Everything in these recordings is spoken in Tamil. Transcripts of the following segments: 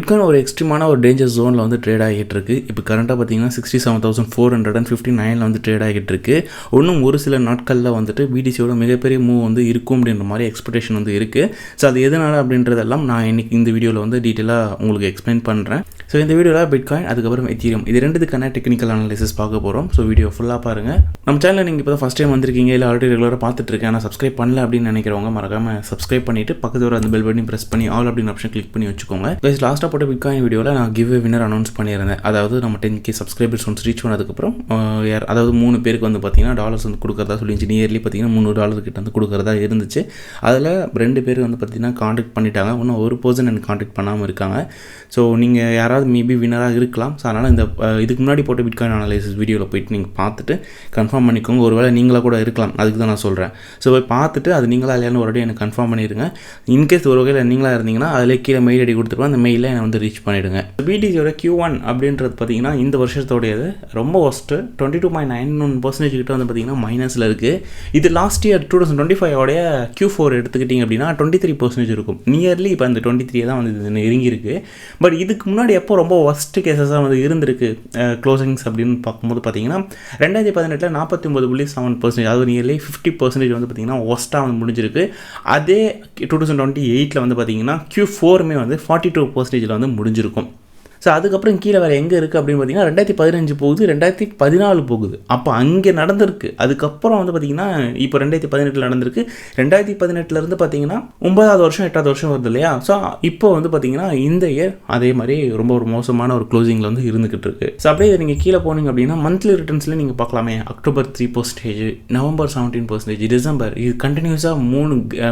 பிட்காயின் ஒரு எக்ஸ்ட்ரீமான ஒரு டேஞ்சர் ஜோனில் வந்து ட்ரேட் ஆகிட்டு இருக்கு. இப்போ கரண்ட்டாக பார்த்தீங்கன்னா 67,459 வந்து ட்ரேட் ஆகிட்டு இருக்கு. இன்னும் ஒரு சில நாட்களில் வந்துட்டு பிடிசியோட மிகப்பெரிய மூவ் வந்து இருக்கும் அப்படின்ற மாதிரி எக்ஸ்பெக்டேஷன் வந்து இருக்குது. ஸோ அது எதனால் அப்படின்றதெல்லாம் நான் இன்றைக்கி இந்த வீடியோவில் வந்து டீட்டெயிலாக உங்களுக்கு எக்ஸ்பிளைன் பண்ணுறேன். ஸோ இந்த வீடியோவில் பிட்காயின் அதுக்கப்புறம் எத்தீரியம் இது ரெண்டுத்துக்கான டெக்னிக்கல் அனாலிசிஸ் பார்க்க போகிறோம். ஸோ வீடியோ ஃபுல்லாக பாருங்கள். நம்ம சேனலில் நீங்கள் இப்போ தான் ஃபஸ்ட் டைம் வந்திருக்கீங்க, இல்லை ஆல்ரெடி ரெகுலராக பார்த்துட்டு இருக்கேன், ஆனால் சப்ஸ்கிரைப் பண்ணல அப்படின்னு நினைக்கிறவங்க மறக்காமல் சப்ஸ்கிரைப் பண்ணிவிட்டு பக்கத்தில் வர அந்த பெல் பட்டன் ப்ரெஸ் பண்ணி ஆல் அப்படின்னு ஆப்ஷன் கிளிக் பண்ணி வச்சுக்கோங்க. லாஸ்ட்டாக போட்ட பிட்காயின் வீடியோவில் நான் கிவ் வின்னர் அனௌன்ஸ் பண்ணியிருந்தேன். அதாவது நம்ம 10K சப்ஸ்கிரைபர்ஸ் வந்து ரீச் பண்ணதுக்கப்புறம் அதாவது 3 பேருக்கு வந்து பார்த்தீங்கன்னா டாலர்ஸ் வந்து கொடுக்குறதா சொல்லிச்சு. நியர்லி பார்த்தீங்கன்னா $300 கிட்ட வந்து கொடுக்குறதா இருந்துச்சு. அதில் 2 பேர் வந்து பார்த்தீங்கன்னா காண்டாக்ட் பண்ணிட்டாங்க. இன்னும் ஒரு பர்சன் எனக்கு காண்டாக்ட் பண்ணாமல் இருக்காங்க. ஸோ நீங்கள் யாராவது மேபி வின்னராக இருக்கலாம். ஸோ அதனால் இந்த இதுக்கு முன்னாடி போட்ட பிட்காயின் அனாலிசிஸ் வீடியோவில் போயிட்டு நீங்கள் பார்த்துட்டு கன்ஃபார்ம் பண்ணிக்கோங்க. ஒருவேளை நீங்களாக கூட இருக்கலாம், அதுக்கு தான் நான் சொல்கிறேன். ஸோ போய் பார்த்துட்டு அது நீங்களா இல்லையான்னு ஒரு எனக்கு கன்ஃபார்ம் பண்ணிடுங்க. இன்கேஸ் ஒரு வகையில் நீங்களாக இருந்தீங்கன்னா அதில் கீழே மெயில் ஐடி கொடுத்துருப்போம், அந்த மெயிலில் என்னை வந்து ரீச் பண்ணிவிடுங்க. பிடிசியோட Q1 அப்படின்றது பார்த்தீங்கன்னா இந்த வருஷத்தோடையது ரொம்ப ஒஸ்ட்டு. 22.91% கிட்ட வந்து பார்த்தீங்கன்னா மைனஸில் இருக்குது. இது லாஸ்ட் இயர் 2025 Q4 எடுத்துக்கிட்டிங்க அப்படின்னா 23% இருக்கும். நியர்லி இப்போ அந்த 23 தான் வந்து இறங்கியிருக்கு. பட் இதுக்கு முன்னாடி எப்போ ரொம்ப ஒஸ்ட்டு கேசஸாக வந்து இருந்திருக்கு க்ளோசிங்ஸ் அப்படின்னு பார்க்கும்போது பார்த்தீங்கன்னா 2018 49.7%, அதாவது நியர்லி 50% வந்து பார்த்தீங்கன்னா ஒஸ்ட்டாக வந்து முடிஞ்சிருக்கு. அதே 2028 வந்து பார்த்தீங்கன்னா Q4 வந்து 42% வந்து முடிஞ்சிருக்கும். ஸோ அதுக்கப்புறம் கீழே வேறு எங்கே இருக்குது அப்படின்னு பார்த்தீங்கன்னா 2015 போகுது, 2014 போகுது. அப்போ அங்கே நடந்திருக்கு. அதுக்கப்புறம் வந்து பார்த்திங்கன்னா இப்போ 2018 நடந்திருக்கு. 2018 பார்த்தீங்கன்னா 9வது வருஷம் 8வது வருஷம் வருது இல்லையா. ஸோ இப்போ வந்து பார்த்திங்கன்னா இந்த இயர் அதே மாதிரி ரொம்ப ஒரு மோசமான ஒரு க்ளோசிங்கில் வந்து இருந்துக்கிட்டு இருக்குது. ஸோ அப்படியே நீங்கள் கீழே போனீங்க அப்படின்னா மந்த்லி ரிட்டர்ன்ஸில் நீங்கள் பார்க்கலாமே. அக்டோபர் 3%, நவம்பர் 17%, டிசம்பர் இது கண்டினியூஸாக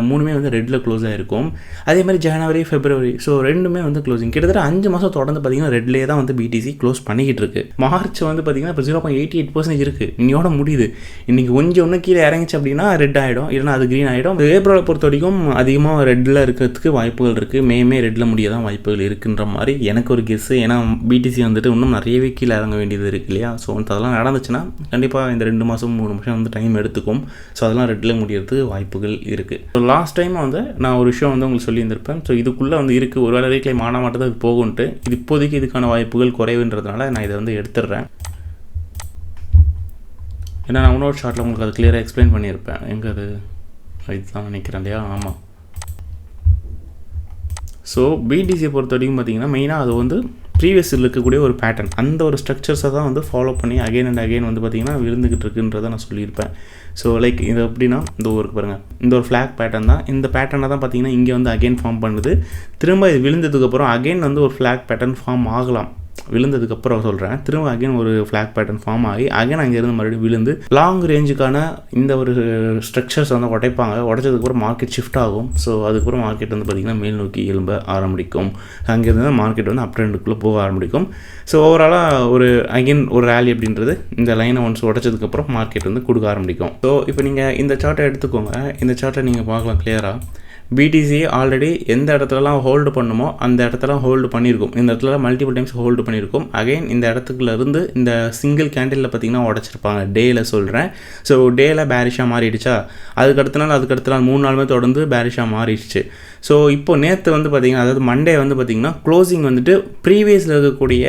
மூணுமே வந்து ரெட்டில் க்ளோஸ் ஆகிருக்கும். அதே மாதிரி ஜனவரி, ஃபெப்ரவரி ஸோ ரெண்டுமே வந்து க்ளோசிங் கிட்டத்தட்ட 5 மாதம் தொடர்ந்து பார்த்தீங்கன்னா ரெட்லேயே தான் வந்து பிடிசி க்ளோஸ் பண்ணிக்கிட்டு இருக்கு. மார்ச் வந்து பார்த்தீங்கன்னா இப்போ 0.88% இருக்குது. இன்னையோட முடியுது. இன்றைக்கி ஒன்று கீழே இறங்கிச்சு அப்படின்னா ரெட் ஆகிடும், இல்லைனா அது க்ரீன் ஆகிடும். ஏப்ரலை பொறுத்த வரைக்கும் அதிகமாக ரெட்டில் இருக்கிறதுக்கு வாய்ப்புகள் இருக்குது. மே ரெட்டில் முடிய தான் வாய்ப்புகள் இருக்குன்ற மாதிரி எனக்கு ஒரு கெஸ்ஸு. ஏன்னா பிடிசி வந்துட்டு இன்னும் நிறையவே கீழே இறங்க வேண்டியது இருக்குது இல்லையா. ஸோ அதெல்லாம் நடந்துச்சுன்னா கண்டிப்பாக இந்த 2 மாதம் 3 மாதம் வந்து டைம் எடுத்துக்கும். ஸோ அதெல்லாம் ரெட்டில் முடியறதுக்கு வாய்ப்புகள் இருக்குது. ஸோ லாஸ்ட் டைம் வந்து நான் ஒரு விஷயம் வந்து உங்களுக்கு சொல்லியிருந்திருப்பேன். ஸோ இதுக்குள்ளே வந்து இருக்குது, ஒரு வேளை ரீக்ளைம் ஆன மாட்டேன் அது போகும்ட்டு. இது இப்போதைக்கு இதுக்கான வாய்ப்புகள் குறைவுன்றதுனால நான் இதை வந்து எடுத்துடுறேன். ஏன்னா நான் இன்னொரு ஷார்ட்டில் உங்களுக்கு அது கிளியராக எக்ஸ்பிளைன் பண்ணியிருப்பேன். எங்கே அது இதுதான் நினைக்கிறேன் இல்லையா. ஆமாம். ஸோ பிடிசியை பொறுத்த வரைக்கும் பார்த்தீங்கன்னா மெயினாக அது வந்து ப்ரீவியஸ் இருக்கக்கூடிய ஒரு பேட்டர்ன், அந்த ஒரு ஸ்ட்ரக்சர்ஸை தான் வந்து ஃபாலோ பண்ணி அகைன் அண்ட் அகைன் வந்து பார்த்திங்கன்னா விழுந்துக்கிட்டு இருக்குன்றதை நான் சொல்லியிருப்பேன். ஸோ லைக் இது எப்படின்னா இந்த ஊருக்கு பாருங்கள், இந்த ஒரு ஃப்ளாக் பேட்டர்ன் தான். இந்த பேட்டர்னை தான் பார்த்திங்கன்னா இங்கே வந்து அகைன் ஃபார்ம் பண்ணுது. திரும்ப இது விழுந்ததுக்கப்புறம் அகைன் வந்து ஒரு ஃப்ளாக் பேட்டர்ன் ஃபார்ம் ஆகலாம். விழுந்ததுக்கப்புறம் சொல்கிறேன், திரும்ப அகைன் ஒரு ஃப்ளாக் பேட்டர்ன் ஃபார்ம் ஆகி அகைன் அங்கேருந்து மறுபடியும் விழுந்து லாங் ரேஞ்சுக்கான இந்த ஒரு ஸ்ட்ரக்சர்ஸ் வந்து உடைப்பாங்க. உடைச்சதுக்கப்புறம் மார்க்கெட் ஷிஃப்ட் ஆகும். ஸோ அதுக்கப்புறம் மார்க்கெட் வந்து பார்த்திங்கன்னா மேல் நோக்கி எழும்ப ஆரம்பிக்கும். அங்கேருந்து மார்க்கெட் வந்து அப் ட்ரெண்டுக்குள்ளே போக ஆரம்பிக்கும். ஸோ ஓவராலாக ஒரு அகைன் ஒரு ரேலி அப்படின்றது இந்த லைனை ஒன்ஸ் உடைச்சதுக்கப்புறம் மார்க்கெட் வந்து கொடுக்க ஆரம்பிக்கும். ஸோ இப்போ நீங்கள் இந்த சார்ட்டை எடுத்துக்கோங்க. இந்த சார்ட்டை நீங்கள் பார்க்கலாம் கிளியராக. பிடிசி ஆல்ரெடி எந்த இடத்துலலாம் ஹோல்டு பண்ணுமோ அந்த இடத்துலாம் ஹோல்டு பண்ணியிருக்கும். இந்த இடத்துல மல்டிபிள் டைம்ஸ் ஹோல்டு பண்ணியிருக்கும். அகைன் இந்த இடத்துக்குள்ளேருந்து இந்த சிங்கிள் கேண்டிலில் பார்த்திங்கன்னா உடச்சிருப்பாங்க. டேயில் சொல்கிறேன். ஸோ டேயில் பேரிஷாக மாறிடுச்சா, அதுக்கடுத்த நாள் 3 நாளுமே தொடர்ந்து பேரிஷாக மாறிடுச்சு. ஸோ இப்போது நேற்று வந்து பார்த்திங்கன்னா, அதாவது மண்டே வந்து பார்த்திங்கன்னா க்ளோசிங் வந்துட்டு ப்ரீவியஸில் இருக்கக்கூடிய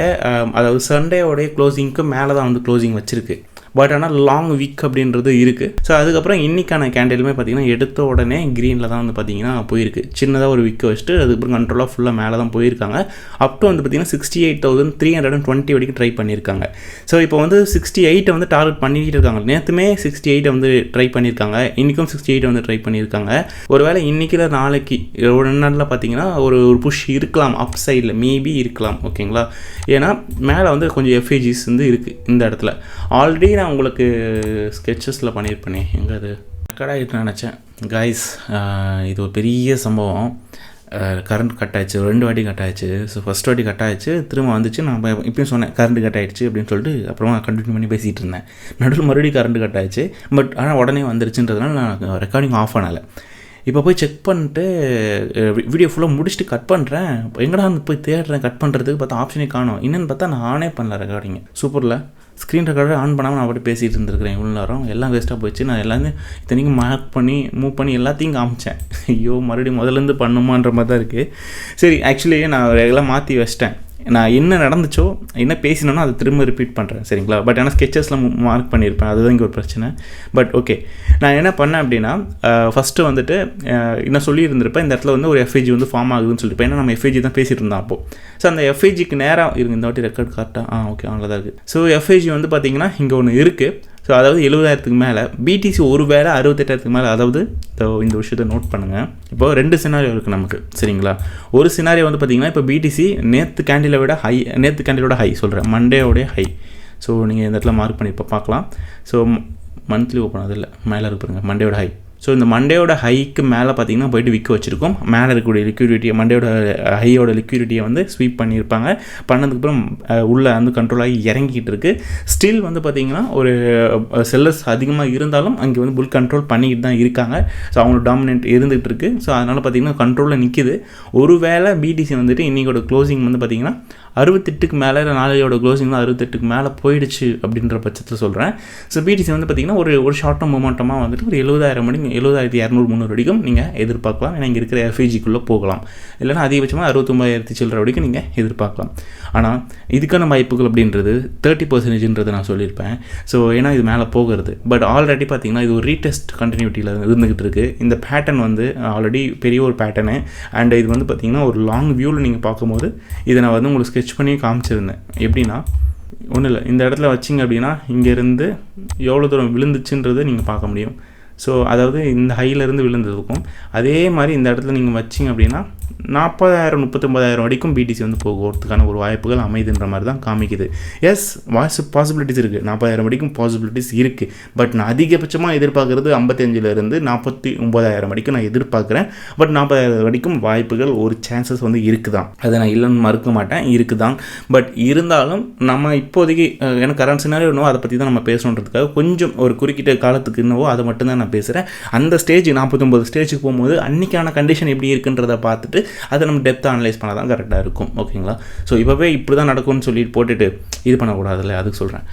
அதாவது சண்டேயோடைய க்ளோசிங்க்கு மேலே தான் வந்து க்ளோசிங் வச்சுருக்கு. பட் ஆனால் லாங் வீக் அப்படின்றது இருக்குது. ஸோ அதுக்கப்புறம் இன்றைக்கான கேண்டிலுமே பார்த்திங்கன்னா எடுத்த உடனே க்ரீனில் தான் வந்து பார்த்திங்கன்னா போயிருக்கு. சின்னதாக ஒரு விக்கை வச்சுட்டு அதுக்கப்புறம் கண்ட்ரோலாக ஃபுல்லாக மேலே தான் போயிருக்காங்க. அப் டு வந்து பார்த்திங்கன்னா 68,320 வரைக்கும் ட்ரை பண்ணியிருக்காங்க. ஸோ இப்போ வந்து 68 வந்து டார்கெட் பண்ணிக்கிட்டு இருக்காங்க. நேற்றுமே 68 வந்து ட்ரை பண்ணியிருக்காங்க, இன்றைக்கும் 68 வந்து ட்ரை பண்ணியிருக்காங்க. ஒருவேளை இன்றைக்கில் நாளைக்கு ஒரு நாளில் பார்த்திங்கன்னா ஒரு புஷ் இருக்கலாம், அப் சைடில் மேபி இருக்கலாம். ஓகேங்களா. ஏன்னா மேலே வந்து கொஞ்சம் எஃப்ஏஜிஸ் வந்து இருக்குது இந்த இடத்துல. ஆல்ரெடி நான் உங்களுக்கு ஸ்கெட்சஸில் பண்ணியிருப்பேனே, எங்கே அது ரெக்கார்ட் ஆகிட்டு நினச்சேன் கைஸ். இது ஒரு பெரிய சம்பவம். கரண்ட் கட் ஆகிடுச்சு, 2 வாட்டி கட் ஆகிடுச்சு. ஸோ ஃபஸ்ட் வாட்டி கட் ஆகிடுச்சு, திரும்ப வந்துச்சு. நான் இப்பயும் சொன்னேன் கரண்ட் கட் ஆகிடுச்சு அப்படின்னு சொல்லிட்டு அப்புறமா கண்டினியூ பண்ணி பேசிகிட்டு இருந்தேன். நடுவில் மறுபடியும் கரண்ட் கட் ஆகிடுச்சு. பட் ஆனால் உடனே வந்துருச்சுன்றதுனால நான் ரெக்கார்டிங் ஆஃப் பண்ணலை. இப்போ போய் செக் பண்ணிட்டு வீடியோ ஃபுல்லாக முடிச்சுட்டு கட் பண்ணுறேன். எங்கடா போய் தேடுறேன் கட் பண்ணுறதுக்கு, பார்த்தா ஆப்ஷனே காணும். என்னென்னு பார்த்தா நானே பண்ணல ரெக்கார்டிங். சூப்பரில் ஸ்க்ரீன் ரெக்கார்டர் ஆன் பண்ணாமல் நான் அப்படி பேசிகிட்டு இருந்திருக்கிறேன் இவ்வளோ நேரம். எல்லாம் வேஸ்ட்டாக போச்சு. நான் எல்லாமே இத்தனைக்கும் மார்க் பண்ணி மூவ் பண்ணி எல்லாத்தையும் காமிச்சேன். ஐயோ மறுபடியும் முதலேருந்து பண்ணுமான்ற மாதிரி தான் இருக்குது. சரி, ஆக்சுவலி நான் எல்லாம் மாற்றி வச்சிட்டேன். நான் என்ன நடந்துச்சோ என்ன பேசினோன்னா அதை திரும்ப ரிப்பீட் பண்ணுறேன், சரிங்களா? பட் ஆனால் ஸ்கெச்சஸில் மார்க் பண்ணியிருப்பேன், அதுதான் இங்கே ஒரு பிரச்சனை. பட் ஓகே, நான் என்ன பண்ணேன் அப்படின்னா, ஃபஸ்ட்டு வந்துட்டு நான் சொல்லியிருந்திருப்பேன் இந்த இடத்துல வந்து ஒரு எஃப்ஐஜி வந்து ஃபார்ம் ஆகுதுன்னு சொல்லிட்டு. ஏன்னா நம்ம எஃப்ஐஜி தான் பேசிகிட்டு இருந்தோம் அப்போது. ஸோ அந்த எஃப்ஐஜிக்கு நேராக இருங்க, இந்த வாட்டி ரெக்கார்ட் கரெக்டாக ஓகே அங்கே தான் இருக்குது. ஸோ எஃப்ஐஜி வந்து பார்த்திங்கன்னா இங்கே ஒன்று இருக்குது. ஸோ அதாவது 70,000க்கு மேலே, பிடிசி ஒரு வேளை 68,000க்கு மேலே. அதாவது இந்த விஷயத்தை நோட் பண்ணுங்கள். இப்போ 2 சினாரியோ இருக்குது நமக்கு, சரிங்களா? ஒரு சினாரியோ வந்து பார்த்திங்கன்னா இப்போ பிடிசி நேற்று கேண்டிலோட ஹை சொல்கிறேன், மண்டேயோடைய ஹை. ஸோ நீங்கள் இந்த இடத்துல மார்க் பண்ணி இப்போ பார்க்கலாம். ஸோ மந்த்லி ஓப்பன் அது இல்லை, மேலே இருக்கு பாருங்க மண்டேயோட ஹை. ஸோ இந்த மண்டேயோட ஹைக்கு மேலே பார்த்தீங்கன்னா போய்ட்டு விற்க வச்சுருக்கோம். மேலே இருக்கக்கூடிய லிக்விடிட்டியை, மண்டேயோட ஹையோட லிக்விடிட்டியை வந்து ஸ்வீப் பண்ணியிருப்பாங்க. பண்ணதுக்கப்புறம் உள்ளே வந்து கண்ட்ரோல் ஆகி இறங்கிக்கிட்டு இருக்குது. ஸ்டில் வந்து பார்த்திங்கன்னா ஒரு செல்லர்ஸ் அதிகமாக இருந்தாலும் அங்கே வந்து புல் கண்ட்ரோல் பண்ணிக்கிட்டு தான் இருக்காங்க. ஸோ அவங்களோட டாமினேட் இருந்துகிட்டு இருக்குது. ஸோ அதனால் பார்த்திங்கன்னா கண்ட்ரோலில் நிற்கிது. ஒரு வேளை பிடிசி வந்துட்டு இன்றைக்கோட க்ளோசிங் வந்து பார்த்திங்கன்னா 68க்கு மேலே, நாளையோட க்ளோசிங் தான் 68க்கு மேலே போயிடுச்சு அப்படின்ற பட்சத்தில் சொல்கிறேன். ஸோ பிடிசி வந்து பார்த்திங்கன்னா ஒரு ஷார்ட் டர்ம் மொமெண்டமாக வந்துட்டு ஒரு 70,000 மணி 70,200-300 வரைக்கும் நீங்கள் எதிர்பார்க்கலாம். ஏன்னா இங்கே இருக்கிற எஃப்ஐஜிக்குள்ளே போகலாம். இல்லைனா அதிகபட்சமாக 69,000 சில்லற வரைக்கும் நீங்கள் எதிர்பார்க்கலாம். ஆனால் இதுக்கான வாய்ப்புகள் அப்படின்றது 30%ன்றது நான் சொல்லியிருப்பேன். ஸோ ஏன்னா இது மேலே போகிறது. பட் ஆல்ரெடி பார்த்திங்கன்னா இது ஒரு ரீடெஸ்ட் கண்டினியூட்டியில் இருந்துகிட்டு இருக்குது. இந்த பேட்டர்ன் வந்து ஆல்ரெடி பெரிய ஒரு பேட்டர்னு. அண்ட் இது வந்து பார்த்திங்கன்னா ஒரு லாங் வியூவில் நீங்கள் பார்க்கும்போது இதை நான் வந்து உங்களுக்கு ஸ்கெட்ச் பண்ணி காமிச்சிருந்தேன். எப்படின்னா ஒன்றும் இல்லை, இந்த இடத்துல வச்சிங்க அப்படின்னா இங்கேருந்து எவ்வளோ தூரம் விழுந்துச்சுன்றதை நீங்கள் பார்க்க முடியும். ஸோ அதாவது இந்த ஹையிலேருந்து விழுந்ததுக்கும் அதே மாதிரி இந்த இடத்துல நீங்கள் வச்சிங்க அப்படின்னா 40,000-39,000 வரைக்கும் பிடிசி வந்து போகிறதுக்கான ஒரு வாய்ப்புகள் அமைதுன்ற மாதிரி தான் காமிக்குது. எஸ், பாசிபிலிட்டிஸ் இருக்குது, 40,000 வரைக்கும் பாசிபிலிட்டிஸ் இருக்குது. பட் நான் அதிகபட்சமாக எதிர்பார்க்குறது 55,000-இருந்து 49,000 வரைக்கும் நான் எதிர்பார்க்குறேன். பட் 40,000 வரைக்கும் வாய்ப்புகள் ஒரு சான்சஸ் வந்து இருக்குதான், அதை நான் இல்லைன்னு மறுக்க மாட்டேன், இருக்குதான். பட் இருந்தாலும் நம்ம இப்போதைக்கு எனக்கு கரண்ட் சினாரியோ இன்னும் அதை பற்றி தான் நம்ம பேசணுன்றதுக்காக கொஞ்சம் ஒரு குறிப்பிட்ட காலத்துக்கு இன்னவோ அதை மட்டும்தான் நான் பேசுகிறேன். அந்த ஸ்டேஜ் 49 ஸ்டேஜுக்கு போகும்போது அன்றைக்கான கண்டிஷன் எப்படி இருக்குன்றதை பார்த்துட்டு அதை நம்ம டெப்த்தாக அனலைஸ் பண்ணால் தான் கரெக்டாக இருக்கும், ஓகேங்களா? ஸோ இப்போவே இப்படி தான் நடக்கும்னு சொல்லிட்டு போட்டுட்டு இது பண்ணக்கூடாதுல்ல, அதுக்கு சொல்கிறேன்.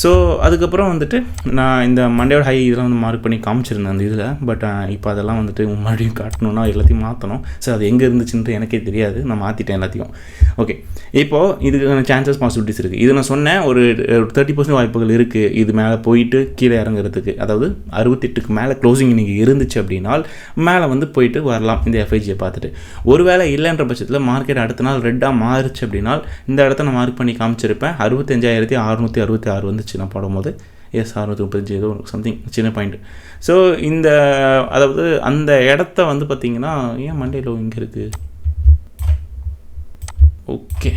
ஸோ அதுக்கப்புறம் வந்துட்டு நான் இந்த மண்டேயோட ஹை இதெல்லாம் வந்து மார்க் பண்ணி காமிச்சிருந்தேன் அந்த இதில். பட் இப்போ அதெல்லாம் வந்துட்டு மறுபடியும் காட்டணுன்னா எல்லாத்தையும் மாற்றணும். ஸோ அது எங்கே இருந்துச்சுன்ட்டு எனக்கே தெரியாது, நான் மாற்றிட்டேன் எல்லாத்தையும். ஓகே, இப்போது இதுக்கான சான்சஸ் பாசிபிலிட்டிஸ் இருக்குது. இது நான் சொன்னேன் ஒரு 30% வாய்ப்புகள் இருக்குது இது மேலே போயிட்டு கீழே இறங்குறதுக்கு. அதாவது 68க்கு மேலே க்ளோசிங் இன்றைக்கி இருந்துச்சு அப்படின்னால் மேலே வந்து போயிட்டு வரலாம் இந்த எஃப்ஐஜியை பார்த்துட்டு. ஒருவேளை இல்லைன்ற பட்சத்தில் மார்க்கெட் அடுத்த நாள் ரெட்டாக மாறுச்சு அப்படின்னால் இந்த இடத்த நான் மார்க் பண்ணி காமிச்சிருப்பேன். 65,666 வந்துச்சு நான் போடும்போது. எஸ், 635 ஏதோ சம்திங் சின்ன பாயிண்ட். ஸோ இந்த அதாவது அந்த இடத்த வந்து பார்த்திங்கன்னா ஏன் மண்டே லோ இங்கே இருக்குது? ஓகே,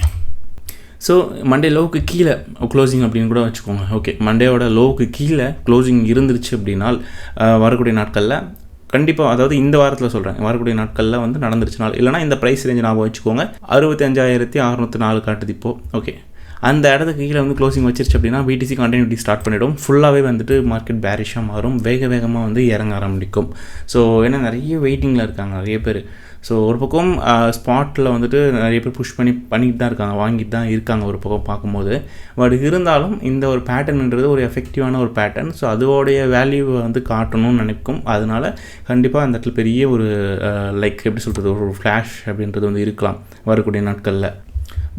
ஸோ மண்டே லோவுக்கு கீழே க்ளோசிங் அப்படின்னு கூட வச்சுக்கோங்க. ஓகே, மண்டேயோட லோவுக்கு கீழே க்ளோசிங் இருந்துருச்சு அப்படின்னால் வரக்கூடிய நாட்களில் கண்டிப்பாக, அதாவது இந்த வாரத்தில் சொல்கிறேன், வரக்கூடிய நாட்களில் வந்து நடந்துருச்சுனால இல்லைனா இந்த ப்ரைஸ் ரேஞ்சு ஞாபகம் வச்சுக்கோங்க. 65,604 காட்டுது இப்போது. ஓகே, அந்த இடத்துக்கு கீழே வந்து க்ளோசிங் வச்சிருச்சு அப்படின்னா பிடிசி கண்டினியூட்டி ஸ்டார்ட் பண்ணிவிடும். ஃபுல்லாகவே வந்துட்டு மார்க்கெட் பேரிஷாக மாறும், வேகமாக வந்து இறங்க ஆரம்பிக்கும். ஸோ ஏன்னா நிறைய வெயிட்டிங்கில் இருக்காங்க நிறைய பேர். ஸோ ஒரு பக்கம் ஸ்பாட்டில் வந்துட்டு நிறைய பேர் புஷ் பண்ணிட்டு தான் இருக்காங்க, வாங்கிட்டு தான் இருக்காங்க ஒரு பக்கம் பார்க்கும்போது. பட் இருந்தாலும் இந்த ஒரு பேட்டர்ன்ன்றது ஒரு எஃபெக்டிவான ஒரு பேட்டர்ன். ஸோ அதோடைய வேல்யூவை வந்து காட்டணும்னு நினைக்கும். அதனால் கண்டிப்பாக அந்த இடத்துல பெரிய ஒரு லைக் எப்படி சொல்கிறது, ஒரு ஃப்ளாஷ் அப்படின்றது வந்து இருக்கலாம் வரக்கூடிய நாட்களில்.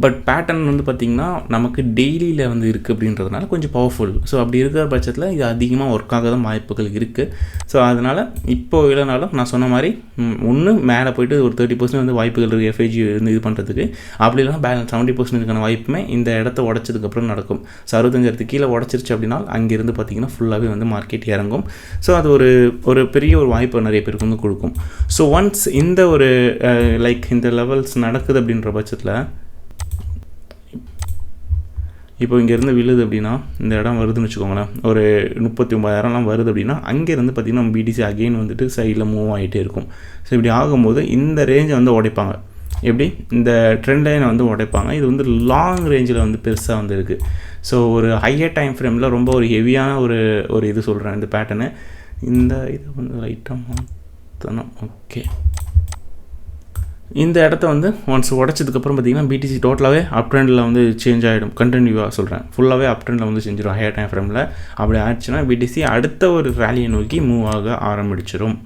பட் பேட்டர்ன் வந்து பார்த்திங்கன்னா நமக்கு டெய்லியில் வந்து இருக்குது அப்படின்றதுனால கொஞ்சம் பவர்ஃபுல். ஸோ அப்படி இருக்கிற பட்சத்தில் இது அதிகமாக ஒர்க் ஆக தான் வாய்ப்புகள் இருக்குது. ஸோ அதனால் இப்போது இல்லைனாலும் நான் சொன்ன மாதிரி ஒன்று மேலே போய்ட்டு ஒரு 30% வந்து வாய்ப்புகள் இருக்குது எஃப்ஐஜி வந்து இது பண்ணுறதுக்கு. அப்படி இல்லைனா பேலன்ஸ் 70%க்கான வாய்ப்புமே இந்த இடத்த உடச்சதுக்கப்புறம் நடக்கும். ஸோ 65,000 கீழே உடச்சிருச்சு அப்படின்னா அங்கேருந்து பார்த்திங்கன்னா ஃபுல்லாகவே வந்து மார்க்கெட் இறங்கும். ஸோ அது ஒரு பெரிய ஒரு வாய்ப்பு நிறைய பேருக்கு வந்து கொடுக்கும். ஸோ ஒன்ஸ் இந்த ஒரு லைக் இந்த லெவல்ஸ் நடக்குது அப்படின்ற பட்சத்தில் இப்போ இங்கேருந்து விழுது அப்படின்னா இந்த இடம் வருதுன்னு வச்சுக்கோங்களேன், ஒரு 39,000 வருது அப்படின்னா அங்கேருந்து பார்த்திங்கன்னா நம்ம பிடிசி அகெயின் வந்துட்டு சைடில் மூவ் ஆகிட்டே இருக்கும். ஸோ இப்படி ஆகும்போது இந்த ரேஞ்சை வந்து உடைப்பாங்க. எப்படி இந்த ட்ரெண்ட் லைனை வந்து உடைப்பாங்க. இது வந்து லாங் ரேஞ்சில் வந்து பெருசாக வந்து இருக்குது. ஸோ ஒரு ஹையர் டைம் ஃப்ரேமில் ரொம்ப ஒரு ஹெவியான ஒரு இது சொல்கிறேன் இந்த பேட்டர்னு. இந்த இதை வந்து லைட்டாக மாற்றணும். ஓகே, இந்த இடத்த வந்து ஒன்ஸ் உடச்சதுக்கப்புறம் பார்த்திங்கன்னா பிடிசி டோட்டலாகவே அப் ட்ரெண்டில் வந்து சேஞ்ச் ஆகிடும். கண்டினியூவாக சொல்கிறேன், ஃபுல்லாகவே அப் ட்ரெண்டில் வந்து செஞ்சிடும் ஹையர் டைம் ஃப்ரேமில். அப்படி ஆயிடுச்சுன்னா பிடிசி அடுத்த ஒரு ரேலியை நோக்கி மூவ் ஆக ஆரம்பிச்சிடும்.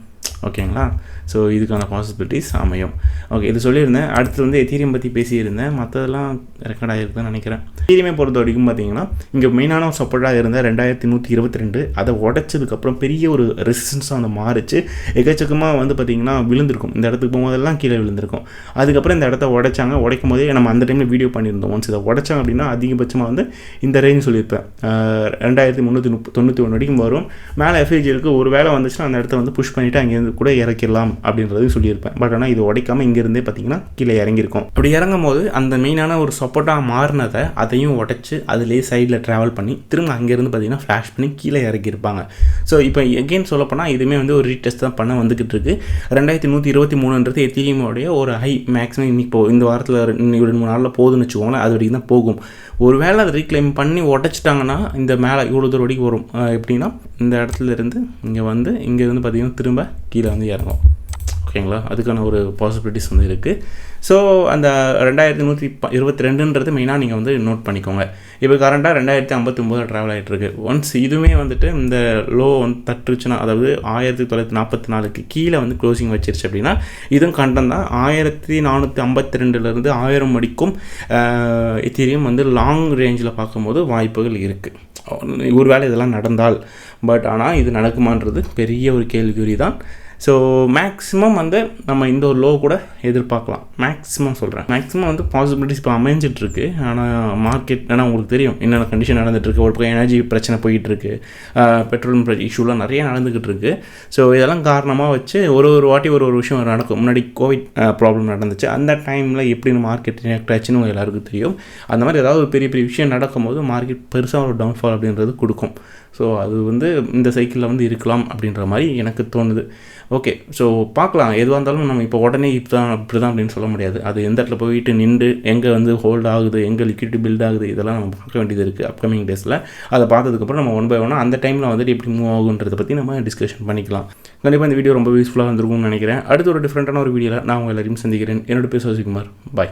ஓகேங்களா? ஸோ இதுக்கான பாசிபிலிட்டிஸ் அமையும். ஓகே, இது சொல்லியிருந்தேன். அடுத்து வந்து எத்தீரியம் பற்றி பேசியிருந்தேன், மற்றதெல்லாம் ரெக்கார்ட் ஆகிருக்குன்னு நினைக்கிறேன். எத்தீரியமே பொறுத்த வரைக்கும் பார்த்தீங்கன்னா இங்கே மெயினான ஒரு சப்போர்ட்டாக இருந்த 2122 அதை உடச்சதுக்கப்புறம் பெரிய ஒரு ரெசிஸ்டன்ஸாக வந்து மாறிச்சு. எக்கச்சக்கமாக வந்து பார்த்திங்கன்னா விழுந்திருக்கும். இந்த இடத்துக்கு போகும்போதெல்லாம் கீழே விழுந்திருக்கும். அதுக்கப்புறம் இந்த இடத்த உடைச்சாங்க. உடைக்கும் போதே நம்ம அந்த டைமில் வீடியோ பண்ணியிருந்தோம். ஒன்ஸ் இதை உடைச்சாங்க அப்படின்னா அதிகபட்சமாக வந்து இந்த ரேஞ்ச் சொல்லியிருப்பேன், 2391 வரைக்கும் வரும். மேலே எஃப்ஏஜி இருக்குது. ஒரு வேளை வந்துச்சுன்னா அந்த இடத்த வந்து புஷ் பண்ணிவிட்டு அங்கேருந்து கூட இறக்கிடலாம் அப்படின்றது சொல்லியிருப்பேன். பட் ஆனால் இது உடைக்காமல் இங்கேருந்தே பார்த்தீங்கன்னா கீழே இறங்கியிருக்கும். அப்படி இறங்கும் போது அந்த மெயினான ஒரு சப்போர்ட்டாக மாறினதை அதையும் உடைச்சி அதிலே சைடில் ட்ராவல் பண்ணி திரும்ப அங்கேருந்து பார்த்தீங்கன்னா ஃப்ளாஷ் பண்ணி கீழே இறக்கியிருப்பாங்க. ஸோ இப்போ எகெயின் சொல்லப்போனால் இதுவுமே வந்து ஒரு ரீடெஸ்ட் தான் பண்ண வந்துக்கிட்டு இருக்கு. 2123 எத்தீரியமோடைய ஒரு ஹை மேக்ஸிமம் இன்னைக்கு இந்த வாரத்தில் 2-3 நாளில் போகுதுன்னு வச்சுக்கோங்களேன். அது வரைக்கும் தான் போகும். ஒரு வேளை அதை ரீக்ளைம் பண்ணி உடச்சிட்டாங்கன்னா இந்த மேலே இவ்வளோ தூரம் வரைக்கும் வரும். எப்படின்னா இந்த இடத்துல இருந்து இங்கே வந்து இங்கேருந்து பார்த்திங்கன்னா திரும்ப கீழே வந்து இறங்கும். ஓகேங்களா? அதுக்கான ஒரு பாசிபிலிட்டிஸ் வந்து இருக்குது. ஸோ அந்த 2122 மெயினாக நீங்கள் வந்து நோட் பண்ணிக்கோங்க. இப்போ கரண்ட்டாக 2059 ட்ராவல் ஆகிட்டுருக்கு. ஒன்ஸ் இதுவுமே வந்துட்டு இந்த லோ வந்து தட்டுருச்சுன்னா, அதாவது 1944 கீழே வந்து க்ளோசிங் வச்சிருச்சு அப்படின்னா இதுவும் கண்டம் தான். 1452 1000 வரைக்கும் எத்தீரியம் வந்து லாங் ரேஞ்சில் பார்க்கும்போது வாய்ப்புகள் இருக்குது. ஒரு வேளை இதெல்லாம் நடந்தால். பட் ஆனால் இது நடக்குமான்றது பெரிய ஒரு கேள்விக்குறி தான். ஸோ மேக்ஸிமம் வந்து நம்ம இந்த ஒரு லோ கூட எதிர்பார்க்கலாம். மேக்ஸிமம் சொல்கிறேன், மேக்ஸிமம் வந்து பாசிபிலிட்டிஸ் இப்போ அமைஞ்சிட்ருக்கு. ஆனால் மார்க்கெட் ஆனால் உங்களுக்கு தெரியும் என்னென்ன கண்டிஷன் நடந்துகிட்ருக்கு. ஒரு பக்கம் எனர்ஜி பிரச்சனை போயிட்டுருக்கு, பெட்ரோல் இஷ்யூலாம் நிறைய நடந்துக்கிட்டு இருக்குது. ஸோ இதெல்லாம் காரணமாக வச்சு ஒரு வாட்டி ஒரு விஷயம் நடக்கும். முன்னாடி கோவிட் ப்ராப்ளம் நடந்துச்சு, அந்த டைமில் எப்படின்னு மார்க்கெட் ரியாக்ட் ஆச்சுன்னு எல்லாருக்கும் தெரியும். அந்த மாதிரி ஏதாவது ஒரு பெரிய பெரிய விஷயம் நடக்கும்போது மார்க்கெட் பெருசாக ஒரு டவுன்ஃபால் அப்படின்றது கொடுக்கும். ஸோ அது வந்து இந்த சைக்கிளில் வந்து இருக்கலாம் அப்படின்ற மாதிரி எனக்கு தோணுது. ஓகே, ஸோ பார்க்கலாம். எதுவாக இருந்தாலும் நம்ம இப்போ உடனே இப்போ தான் இப்படி தான் அப்படின்னு சொல்ல முடியாது. அது எந்த இடத்துல போயிட்டு நின்று எங்கே வந்து ஹோல்ட் ஆகுது, எங்கே லிக்விடிட்டி பில்ட் ஆகுது, இதெல்லாம் நம்ம பார்க்க வேண்டியது இருக்குது அப்கமிங் டேஸில். அதை பார்த்ததுக்கப்புறம் நம்ம ஒன் பை ஒன்னாக அந்த டைமில் வந்துட்டு எப்படி மூவ் ஆகுன்றதை பற்றி நம்ம டிஸ்கஷன் பண்ணிக்கலாம். கண்டிப்பாக இந்த வீடியோ ரொம்ப யூஸ்ஃபுல்லாக இருந்திருக்கும்னு நினைக்கிறேன். அடுத்து ஒரு டிஃப்ரெண்ட்டான ஒரு வீடியோவில் நான் உங்கள் எல்லாரையும் சந்திக்கிறேன். என்னோட பேர் சசிகுமார். பாய்.